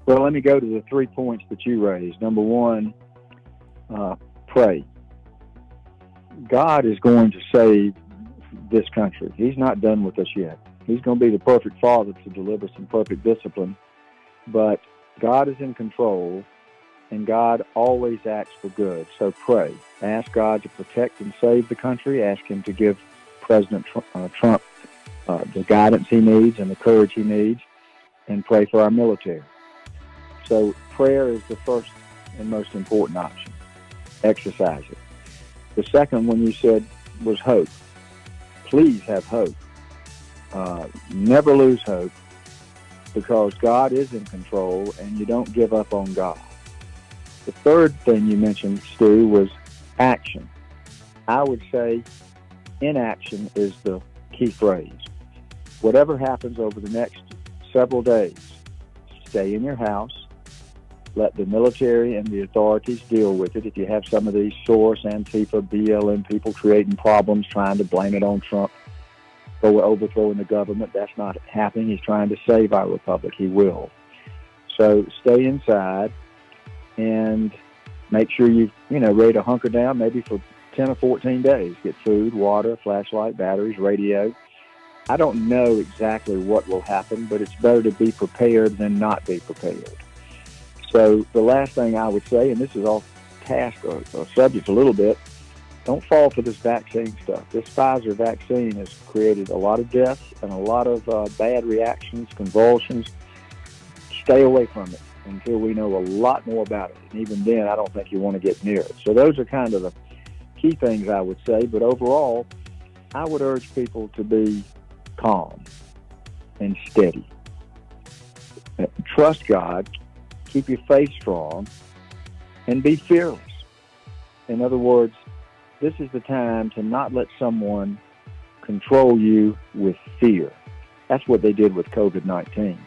Well, let me go to the 3 points that you raised. Number one, pray. God is going to save this country. He's not done with us yet. He's going to be the perfect father to deliver some perfect discipline. But God is in control, and God always acts for good. So pray. Ask God to protect and save the country. Ask him to give President Trump the guidance he needs and the courage he needs, and pray for our military. So prayer is the first and most important option. Exercise it. The second one you said was hope. Please have hope. Never lose hope, because God is in control and you don't give up on God. The third thing you mentioned, Stu, was action. I would say inaction is the key phrase. Whatever happens over the next several days, stay in your house. Let the military and the authorities deal with it. If you have some of these Soros, Antifa, BLM people creating problems, trying to blame it on Trump for overthrowing the government, that's not happening. He's trying to save our republic. He will. So stay inside and make sure you're ready to hunker down maybe for 10 or 14 days. Get food, water, flashlight, batteries, radio. I don't know exactly what will happen, but it's better to be prepared than not be prepared. So the last thing I would say, and this is off task or subject a little bit, don't fall for this vaccine stuff. This Pfizer vaccine has created a lot of deaths and a lot of bad reactions, convulsions. Stay away from it until we know a lot more about it. And even then, I don't think you want to get near it. So those are kind of the key things I would say. But overall, I would urge people to be calm and steady. Trust God. Keep your faith strong, and be fearless. In other words, this is the time to not let someone control you with fear. That's what they did with COVID-19.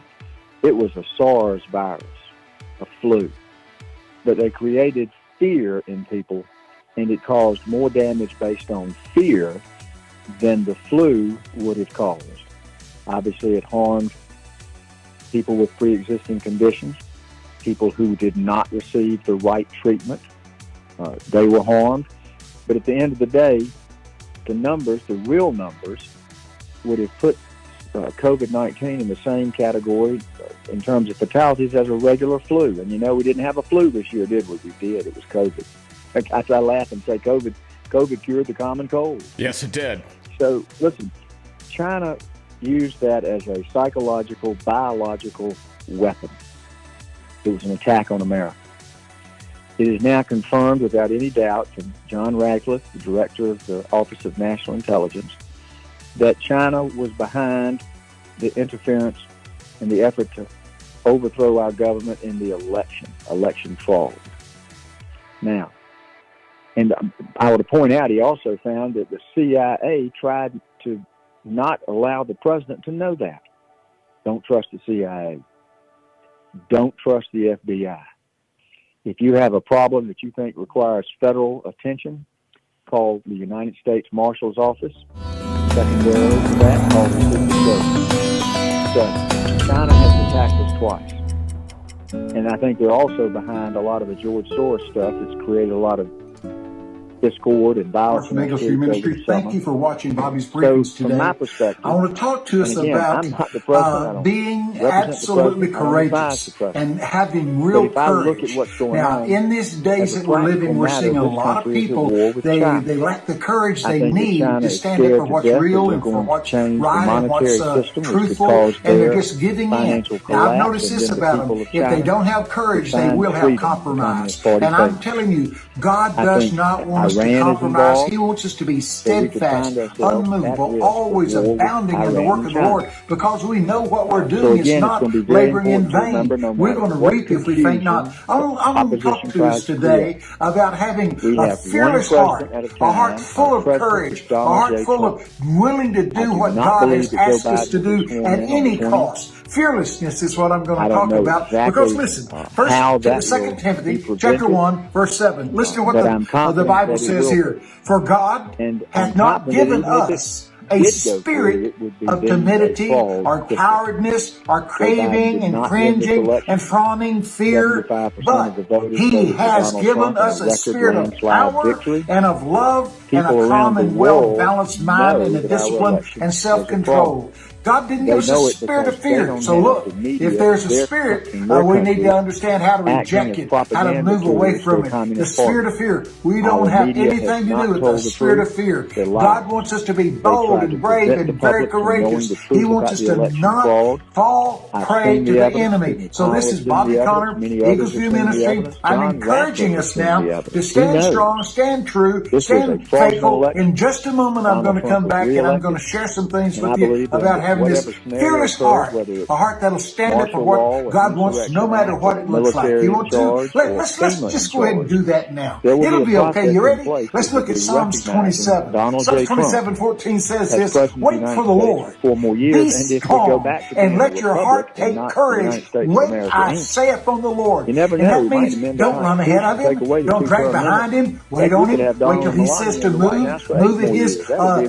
It was a SARS virus, a flu. But they created fear in people, and it caused more damage based on fear than the flu would have caused. Obviously, it harmed people with pre-existing conditions. People who did not receive the right treatment, they were harmed. But at the end of the day, the numbers, the real numbers, would have put COVID-19 in the same category in terms of fatalities as a regular flu. And we didn't have a flu this year, did we? We did. It was COVID. I laugh and say COVID cured the common cold. Yes, it did. So listen, China used that as a psychological, biological weapon. It was an attack on America. It is now confirmed without any doubt from John Radcliffe, the director of the Office of National Intelligence, that China was behind the interference and the effort to overthrow our government in the election fraud. Now, and I would point out, he also found that the CIA tried to not allow the president to know that. Don't trust the CIA. Don't trust the FBI. If you have a problem that you think requires federal attention, call the United States Marshal's Office. Secondary to that, call the Secret Service. So China has attacked us twice. And I think they're also behind a lot of the George Soros stuff that's created a lot of discord and violence. Thank you for watching Bobby's briefings today. From my perspective, I want to talk to us about being absolutely courageous and having real courage. Now, in these days that we're living, we're seeing a lot of people, they lack the courage they need to stand up for what's real and for what's right and what's truthful, and they're just giving in. Now, I've noticed this about them. If they don't have courage, they will have compromise. And I'm telling you, God does not want us to compromise. He wants us to be steadfast, unmovable, always abounding in the work of the Lord, because we know what we're doing is not laboring in vain. We're going to reap if we faint not. I want to talk to us today about having a fearless heart, a heart full of courage, a heart full of willing to do what God has asked us to do at any cost. Fearlessness is what I'm going to talk about. Because listen, Second Timothy chapter 1, verse 7. Listen to what the Bible says here. For God hath not given us a spirit of timidity or cowardness or craving and cringing and fawning fear, but He has given us a spirit of power and of love and a calm and well-balanced mind and a discipline and self-control. God didn't give us a spirit of fear. So look, if there's a spirit, we need to understand how to reject it, how to move away from it. The spirit of fear. We don't have anything to do with the spirit of fear. God wants us to be bold and brave and very courageous. He wants us to not fall prey to the enemy. So this is Bobby Connor, Eagles View Ministry. I'm encouraging us now to stand strong, stand true, stand faithful. In just a moment, I'm going to come back and I'm going to share some things with you about having this fearless heart, a heart that'll stand up for what God wants, no matter what it looks like. You want to? Let's just go ahead and do that now. It'll be okay. You ready? Let's look at Psalms 27. Psalms 27:14 says this: wait for the Lord. Be strong and let your heart take courage. Wait, I saith on the Lord. And that means don't run ahead of Him. Don't drag behind Him. Wait on Him. Wait till He says to move. Move at His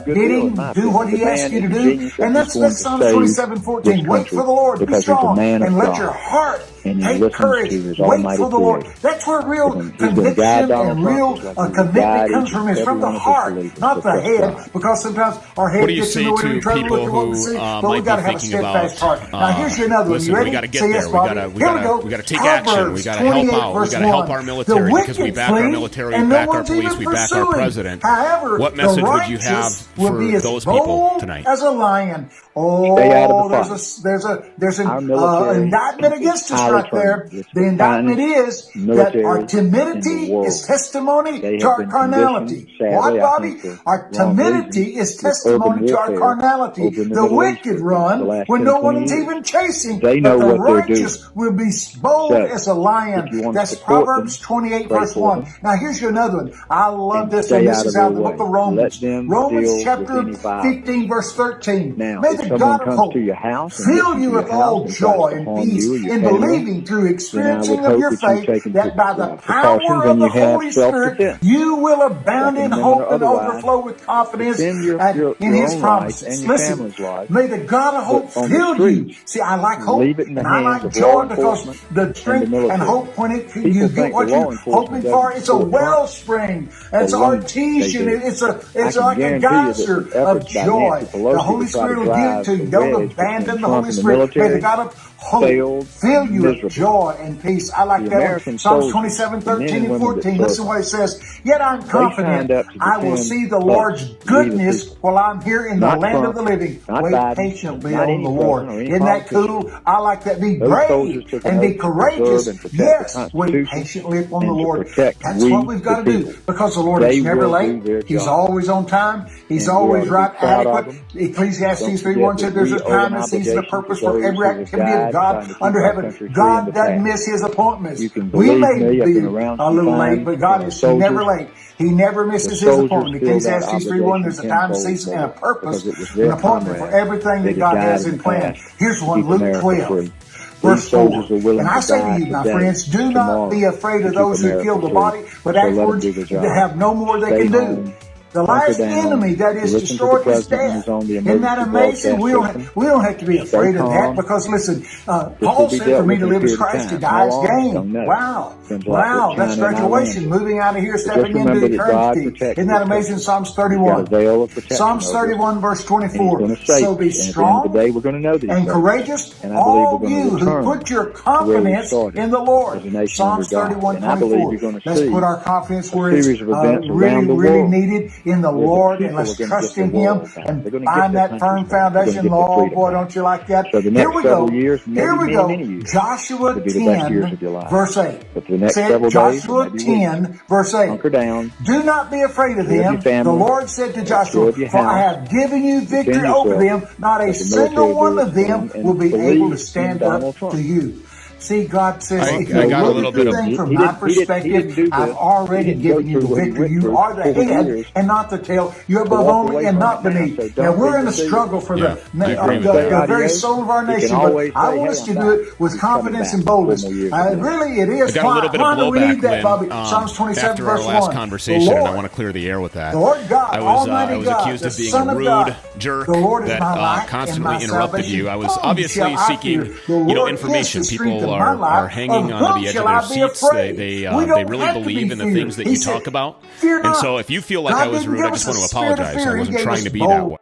bidding. Do what He asks you to do. And that's Psalms 27:14. Wait for the Lord. Be strong and let your heart take courage. Wait for the Lord. That's where real conviction and real commitment comes from. It's from the heart, not the head. Because sometimes our head gets in the way. We try to look at what we see, but we got to have a steadfast heart. Now here's another one. You ready? We got to get there. We got to take action. We got to help out. We got to help our military because we back our military, we back our police, we back our president. However, what message would you have for those people tonight? As a lion. Oh, there's an indictment against us right there. The indictment is that our timidity is testimony to our carnality. What, Bobby? Our timidity is testimony to our carnality. The wicked run when no one is even chasing, but the righteous will be bold as a lion. That's Proverbs 28 verse 1. Now here's another one. I love this, and this is out of the book of Romans. Romans chapter 15 verse 13. May the God of hope fill you with all joy and peace in believing through experiencing of your faith, that by the power of the Holy Spirit you will abound in hope and overflow with confidence in His promises. Listen, may the God of hope fill you. See, I like hope and I like joy because the strength and hope when you get what you're hoping for, it's a wellspring. It's artesian. It's like a geyser of joy. The Holy Spirit will give it to you. Don't abandon the Holy Spirit. May the God of hope fill you with joy and peace. I like that one. Psalms 27:13 and 14. Listen what it says. Yet I'm confident I will see the Lord's goodness while I'm here in the land of the living. Wait patiently on the Lord. Isn't that cool? I like that. Be brave and be courageous. Yes, wait patiently upon the Lord. That's what we've got to do, because the Lord is never late. He's always on time. He's always right, adequate. Ecclesiastes 3:1 said there's a time and season, a purpose for every activity of God under heaven. God doesn't miss His appointments. We may be a little late, but God is never late. He never misses His appointment. Ecclesiastes 3:1, there's a time and season and a purpose, an appointment for everything that God has in plan. Here's one, Luke 12. Verse 4. And I say to you, my friends, do not be afraid of those who kill the body, but afterwards they have no more they can do. The last enemy that is destroyed is death. Isn't that amazing? We don't have to be afraid of that, because listen, Paul said for me to live as Christ, to die as gain. Wow. Wow, that's graduation. Moving out of here, stepping into eternity. Isn't that amazing? Psalms 31. Psalms 31 verse 24. So be strong and courageous, all you who put your confidence in the Lord. Psalms 31, 24. Let's put our confidence where it's really needed, in the Lord, and let's trust in Him and find that firm foundation. Lord, boy, don't you like that? Here we go. Here we go. Joshua 10, verse 8. Say Joshua 10, verse 8. Do not be afraid of them. The Lord said to Joshua, for I have given you victory over them. Not a single one of them will be able to stand up to you. See, God says, I if you got a look little at bit the of- thing from my perspective, I've already given you the victory. You are the head and not the tail. You're above only and not beneath. Now, we're in a struggle for the very soul of our nation, but I want us to do it with confidence and boldness. Really, it is. I got a little bit of blowback, Lynn, Psalms 27, after verse our last 1. conversation, and I want to clear the air with that. The Lord God, I was Almighty God, accused of the being Son a of rude God, jerk the Lord is that my light and constantly my interrupted salvation. you. I was Whom obviously shall I seeking, fear? The Lord information. is the strength People of my life. are hanging Of onto whom the edge shall of I their be seats. afraid? They We don't really have to believe be in the feared. things that He you said, talk about. "Fear And not." so if you feel like God I was didn't rude, give I us just want a to spirit of apologize. fear. I He wasn't gave trying us to be that bold way.